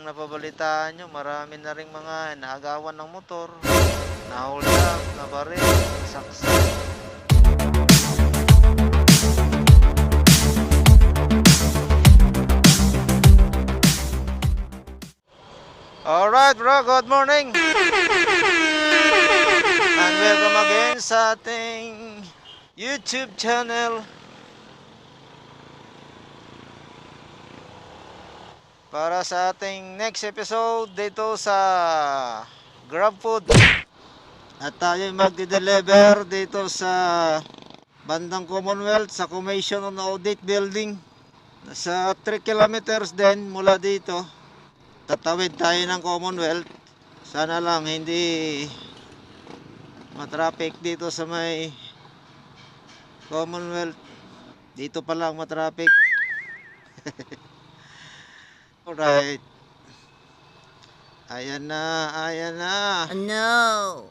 napabalitaan nyo, marami na ring mga naagawan ng motor, na-hold up, nabaril, nasaksak. Alright bro, good morning! And welcome again sa ating YouTube channel para sa ating next episode dito sa GrabFood. At tayo magde-deliver dito sa bandang Commonwealth sa Commission on Audit Building. Nasa 3 kilometers din mula dito. Tatawid tayo ng Commonwealth. Sana lang hindi matraffic dito sa may Commonwealth. Dito pa lang matraffic. Alright. Ayan na, ayan na. No.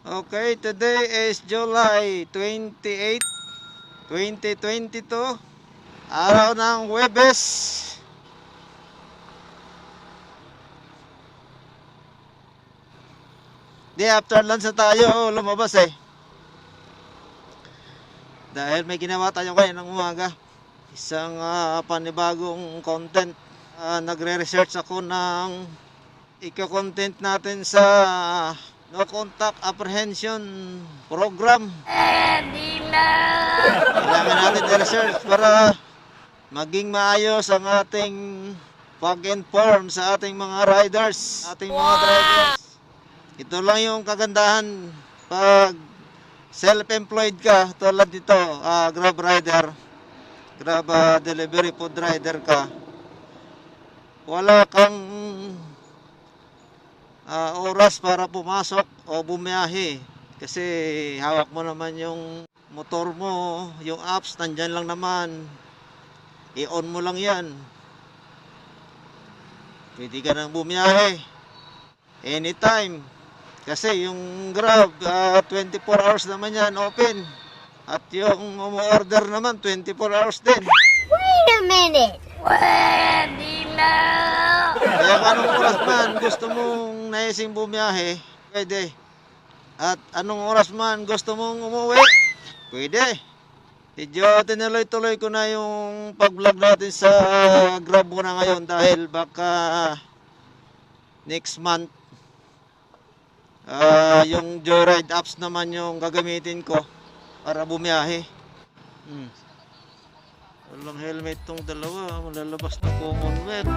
Okay, today is July 28, 2022. Araw ng Huwebes. Di after lunch na tayo lumabas dahil may ginawa tayo kayo ng umaga. Isang panibagong content. Nagre-research ako ng iko-content natin sa No Contact Apprehension Program. Kailangan natin i-research para maging maayos ang ating pag-inform sa ating mga riders, ating mga drivers. Ito lang yung kagandahan pag self-employed ka, tulad dito, Grab rider, Grab delivery food rider ka. Wala kang oras para pumasok o bumiyahe kasi hawak mo naman yung motor mo, yung apps nandyan lang naman, i-on mo lang yan, pwede ka nang bumiyahe anytime kasi yung Grab 24 hours naman yan open, at yung umu-order naman 24 hours din. Wait a minute. Pwede na. Kaya anong oras man gusto mong naising bumiyahe, pwede. At anong oras man gusto mong umuwi, pwede. Medyo tinuloy-tuloy ko na yung pag-vlog natin sa Grab muna ngayon dahil baka next month yung Joyride apps naman yung gagamitin ko para bumiyahe. Walang helmet tong dalawa, malalabas na Commonwealth.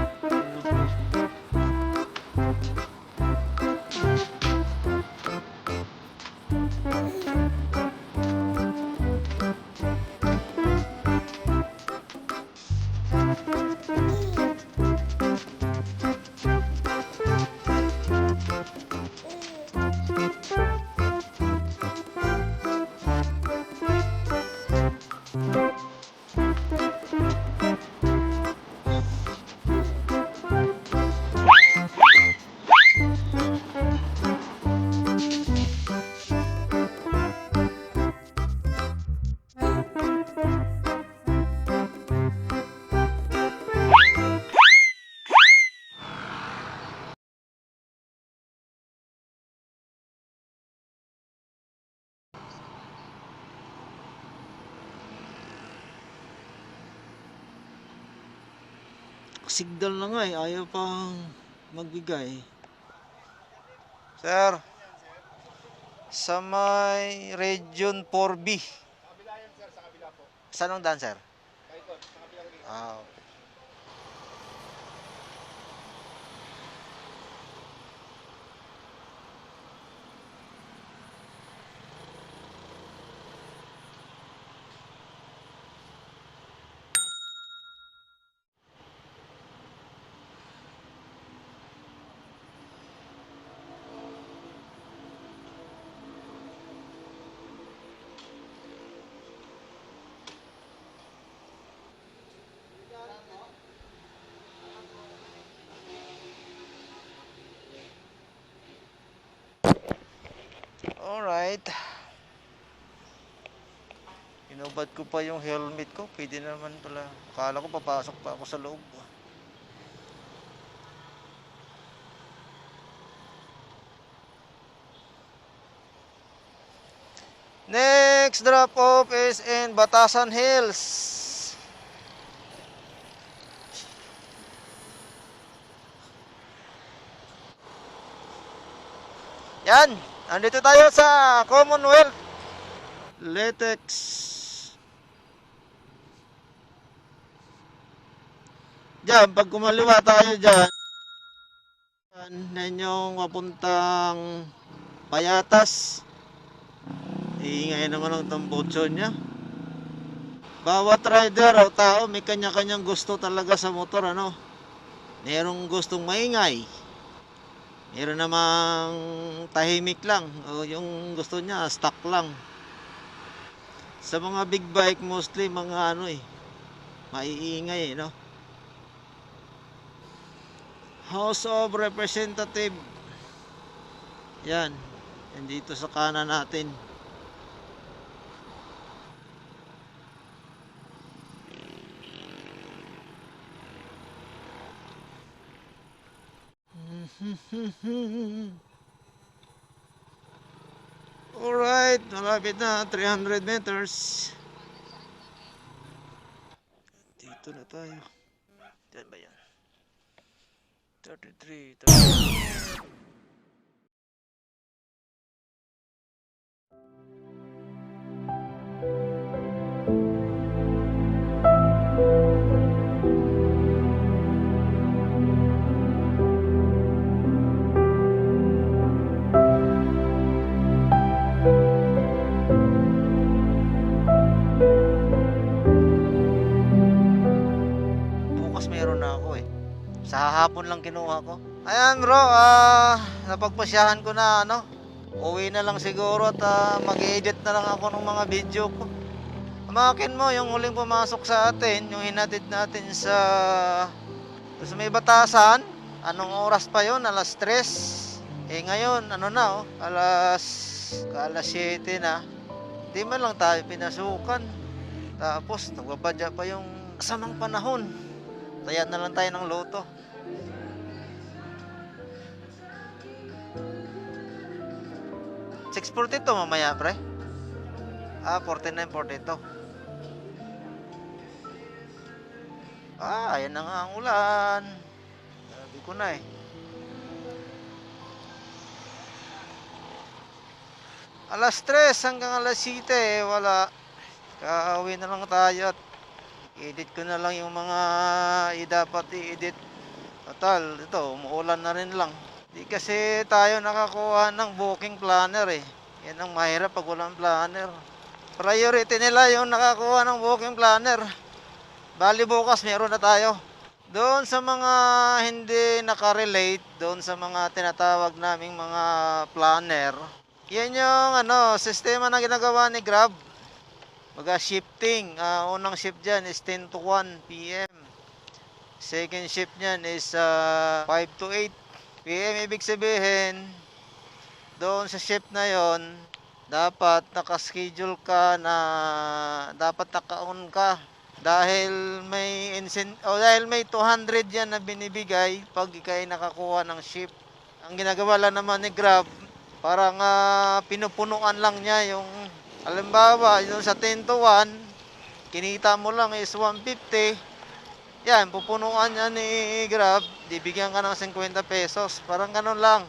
Signal na nga ayaw pang magbigay. Sir, sa may Region 4B. Kabila yan sir, sa kabila po. Saan ang daan, sir? Paikot, sa kabilang gate. Okay. Alright. Binabad ko pa yung helmet ko. Pwede naman pala. Akala ko papasok pa ako sa loob. Next drop off is in Batasan Hills. Yan, andito tayo sa Commonwealth Latex. Diyan, pag kumaliwa tayo dyan, yan yung papuntang Payatas. Iingay naman ang tambutso niya. Bawat rider o tao may kanya-kanyang gusto talaga sa motor, ano? Merong gustong maingay. Meron namang tahimik lang. O yung gusto niya, stock lang. Sa mga big bike, mostly mga maiingay, no? House of Representative. Yan. Yan dito sa kanan natin. Alright, malapit na 300 meters. Dito na tayo. Diyan ba yan? 33, 34. Bukas meron na ako eh. Sa hapon lang kinuha ko. Ayan bro, napagpasyahan ko na uwi na lang siguro at mag-edit na lang ako ng mga video ko. Amakin mo yung huling pumasok sa atin, yung hinatid natin sa may Batasan. Anong oras pa yon? Alas 3. Ngayon, alas 7 na. Di man lang tayo pinasukan. Tapos, nagbabadya pa yung samang panahon. Tayaan na lang tayo ng loto. $6.42 mamaya, pre. 49.42. Ayan na nga ang ulan. Sabi ko na eh. Alas 3 hanggang alas 7 wala. Kauwi na lang tayo at edit ko na lang yung mga dapat i-edit. Total, ito, umuulan na rin lang. Di kasi tayo nakakuha ng booking planner eh. Yan ang mahirap pag walang planner. Priority nila yung nakakuha ng booking planner. Bali bukas meron na tayo. Doon sa mga hindi nakarelate, doon sa mga tinatawag naming mga planner, yan yung sistema na ginagawa ni Grab. Baga shifting, unang shift dyan is 10 to 1 p.m. Second shift nyan is 5 to 8 p.m. Ibig sabihin, doon sa shift na yon dapat nakaschedule ka na, dapat naka-on ka. Dahil may dahil may 200 yan na binibigay pag ikay nakakuha ng shift. Ang ginagawa lang naman ni Grab, parang pinupunuan lang niya yung, halimbawa, yung sa 10 to 1, kinita mo lang is 150. Yan, pupunuan niya ni Grab, bibigyan ka ng 50 pesos. Parang ganun lang.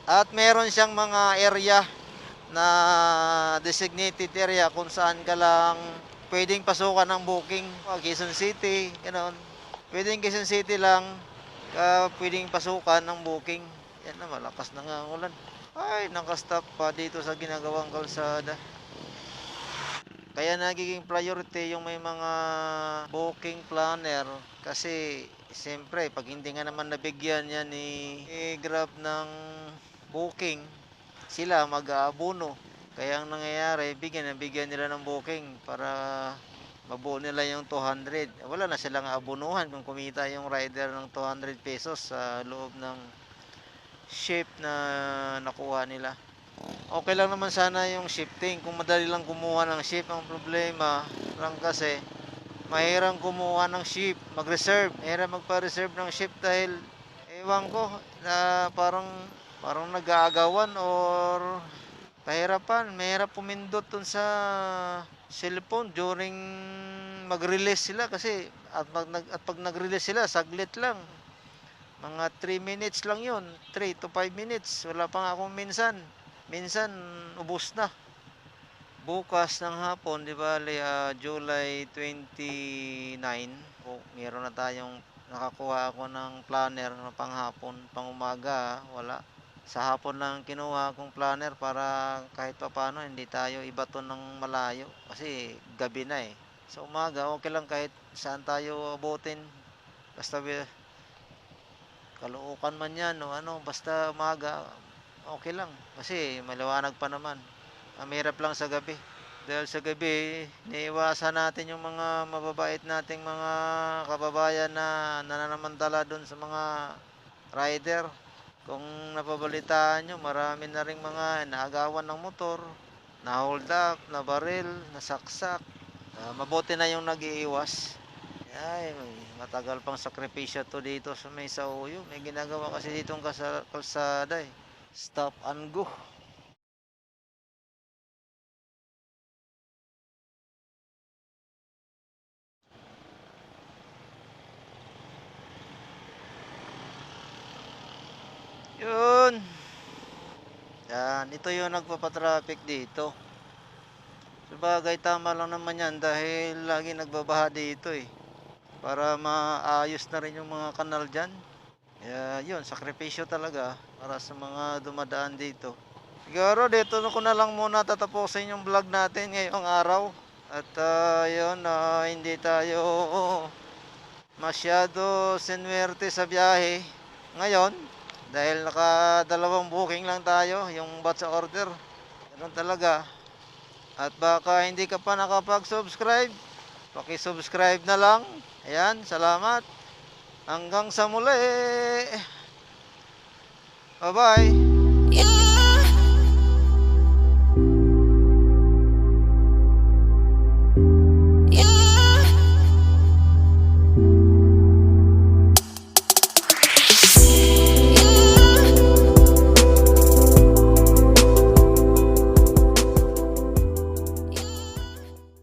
At meron siyang mga area na designated area kung saan ka lang pwedeng pasukan ng booking. Quezon City, gano'n. Pwedeng Quezon City lang pwedeng pasukan ng booking. Yan na, malakas na nga ang ulan. Ay, nakastop pa dito sa ginagawang kalsada. Kaya nagiging priority yung may mga booking planner. Kasi, siyempre, pag hindi nga naman nabigyan yan ni Grab ng booking, sila mag-aabono. Kaya ang nangyayari, bigyan nila ng booking para mabuo nila yung 200. Wala na silang aabonuhan kung kumita yung rider ng 200 pesos sa loob ng shift na nakuha nila. Okay lang naman sana yung shifting. Kung madali lang kumuha ng shift, ang problema lang kasi mahirang kumuha ng shift, mag-reserve. Mahirang magpa-reserve ng shift dahil ewan ko na parang nag-aagawan or pahirapan. Mahirap pumindot dun sa cellphone during mag-release sila kasi at pag nag-release sila, saglit lang. Mga 3 minutes lang yun. 3 to 5 minutes. Wala pa nga akong minsan. Minsan, ubos na. Bukas ng hapon, di ba, July 29, meron na tayong nakakuha ako ng planner na panghapon, pang umaga, wala. Sa hapon lang kinuha kong planner para kahit pa paano hindi tayo ibato ng malayo kasi gabi na eh. Sa umaga, okay lang kahit saan tayo abutin. Basta Caloocan man yan o ano, basta umaga, okay lang. Kasi maliwanag pa naman. Ang mahirap lang sa gabi. Dahil sa gabi, iniiwasan natin yung mga mababait nating mga kababayan na nananamantala doon sa mga rider. Kung napabalitaan nyo, marami na ring mga naagawan ng motor, na hold up, na baril, nasaksak. Mabuti na yung nag-iiwas. Ay, matagal pang sakripisyo to dito sa may Sauyo. May ginagawa kasi ditong kalsada eh. Stop and go. Yun. Yan, ito yung nagpapatraffic dito. Sabagay, tama lang naman yan dahil lagi nagbabaha dito eh. Para maayos na rin yung mga kanal dyan. Kaya yun, sakripisyo talaga para sa mga dumadaan dito. Siguro dito ko na lang muna tatapusin yung vlog natin ngayong araw. At yun, hindi tayo masyado sinuwerte sa biyahe ngayon. Dahil nakadalawang booking lang tayo, yung batch order. Ganun talaga. At baka hindi ka pa nakapag-subscribe, paki-subscribe na lang. Ayan, salamat. Hanggang sa muli. Bye-bye.